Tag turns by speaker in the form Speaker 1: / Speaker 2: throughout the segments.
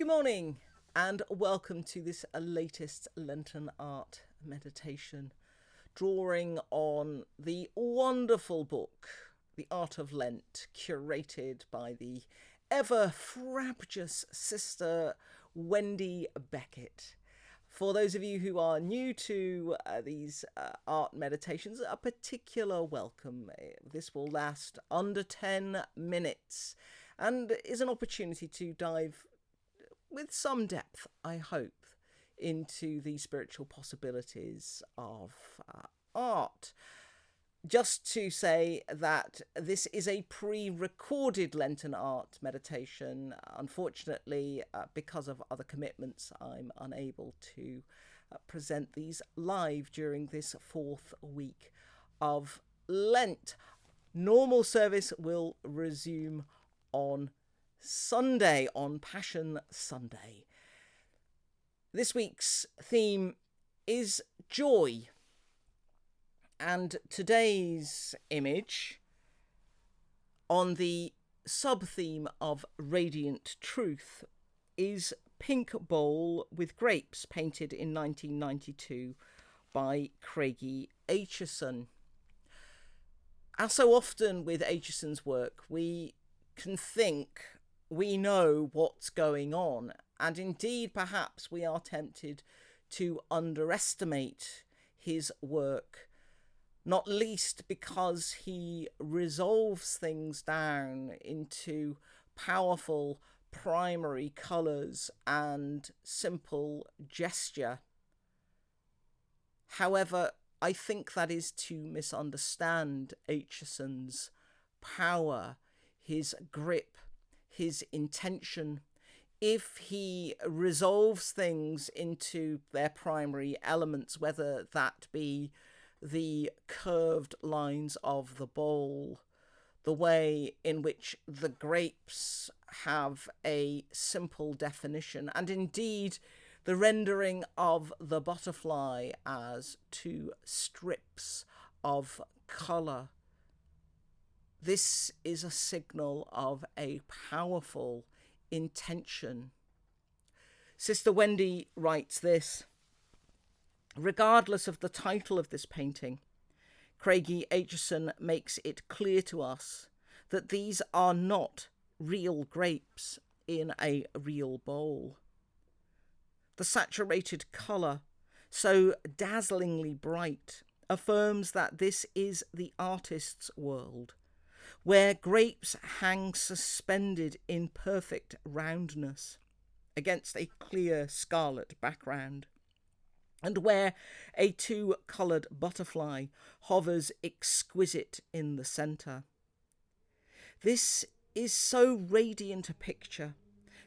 Speaker 1: Good morning and welcome to this latest Lenten Art Meditation, drawing on the wonderful book, The Art of Lent, curated by the ever frabjous Sister Wendy Beckett. For those of you who are new to these art meditations, a particular welcome. This will last under 10 minutes and is an opportunity to dive with some depth, I hope, into the spiritual possibilities of art. Just to say that this is a pre-recorded Lenten art meditation. Unfortunately, because of other commitments, I'm unable to present these live during this fourth week of Lent. Normal service will resume on Sunday, on Passion Sunday. This week's theme is joy. And today's image, on the sub-theme of radiant truth, is Pink Bowl with Grapes, painted in 1992 by Craigie Aitchison. As so often with Aitchison's work, we can think we know what's going on, and indeed perhaps we are tempted to underestimate his work, not least because he resolves things down into powerful primary colours and simple gesture. However, I think that is to misunderstand Aitchison's power, his grip, his intention. If he resolves things into their primary elements, whether that be the curved lines of the bowl, the way in which the grapes have a simple definition, and indeed the rendering of the butterfly as two strips of colour, this is a signal of a powerful intention. Sister Wendy writes this: regardless of the title of this painting, Craigie Aitchison makes it clear to us that these are not real grapes in a real bowl. The saturated colour, so dazzlingly bright, affirms that this is the artist's world, where grapes hang suspended in perfect roundness against a clear scarlet background, and where a two-coloured butterfly hovers exquisite in the centre. This is so radiant a picture,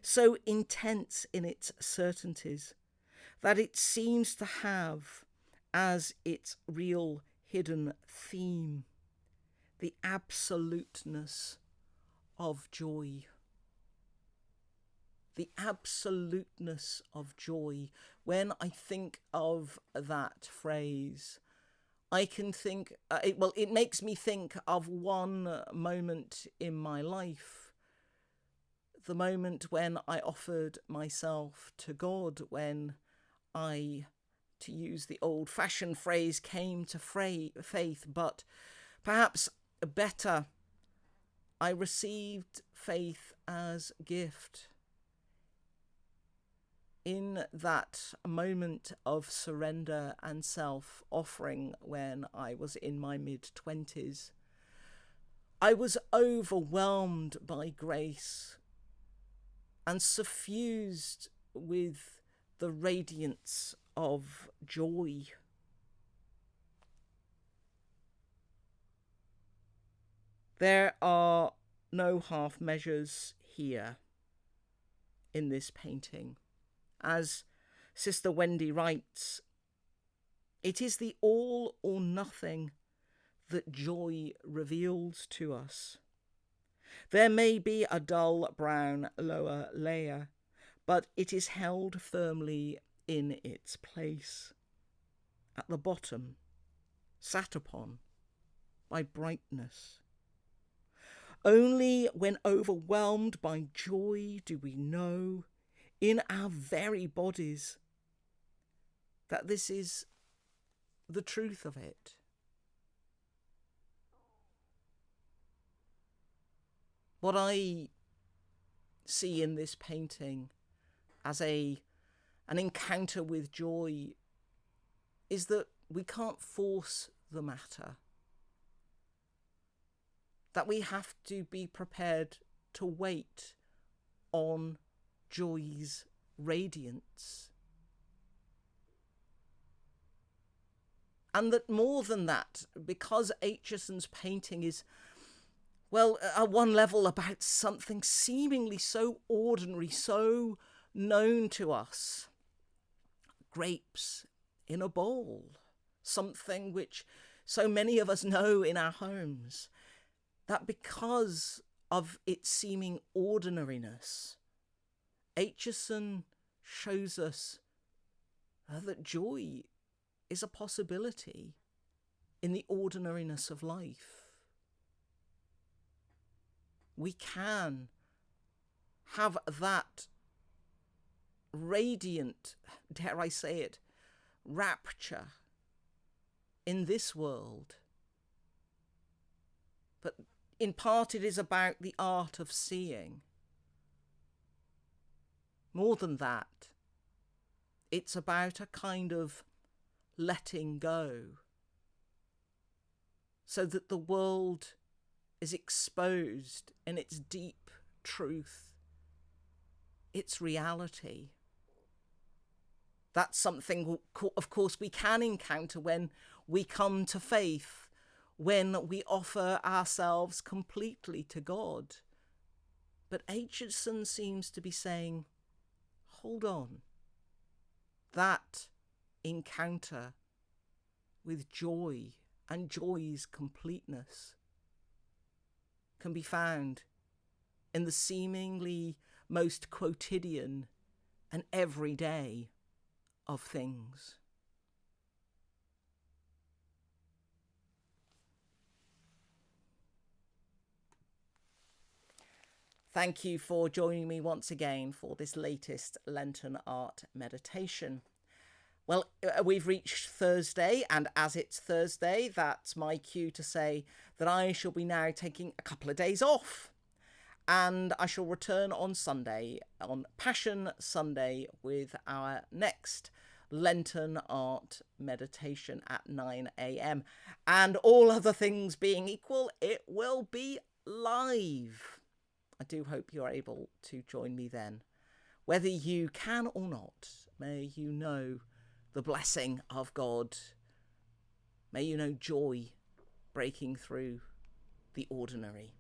Speaker 1: so intense in its certainties, that it seems to have as its real hidden theme the absoluteness of joy. The absoluteness of joy. When I think of that phrase, I can think, it makes me think of one moment in my life, the moment when I offered myself to God, when I, to use the old-fashioned phrase, came to faith, but perhaps better, I received faith as gift. In that moment of surrender and self-offering when I was in my mid-20s, I was overwhelmed by grace and suffused with the radiance of joy. There are no half measures here in this painting. As Sister Wendy writes, it is the all or nothing that joy reveals to us. There may be a dull brown lower layer, but it is held firmly in its place, at the bottom, sat upon by brightness. Only when overwhelmed by joy do we know in our very bodies, that this is the truth of it. What I see in this painting as an encounter with joy is that we can't force the matter, that we have to be prepared to wait on joy's radiance. And that more than that, because Acheson's painting is, well, at one level about something seemingly so ordinary, so known to us, grapes in a bowl, something which so many of us know in our homes, that because of its seeming ordinariness, Acheson shows us that joy is a possibility in the ordinariness of life. We can have that radiant, dare I say it, rapture in this world. But in part it is about the art of seeing. More than that, it's about a kind of letting go, so that the world is exposed in its deep truth, its reality. That's something, of course, we can encounter when we come to faith, when we offer ourselves completely to God. But Acheson seems to be saying, hold on. That encounter with joy and joy's completeness can be found in the seemingly most quotidian and everyday of things. Thank you for joining me once again for this latest Lenten Art Meditation. Well, we've reached Thursday, and as it's Thursday, that's my cue to say that I shall be now taking a couple of days off, and I shall return on Sunday, on Passion Sunday, with our next Lenten Art Meditation at 9 a.m. And all other things being equal, it will be live. I do hope you're able to join me then. Whether you can or not, may you know the blessing of God. May you know joy breaking through the ordinary.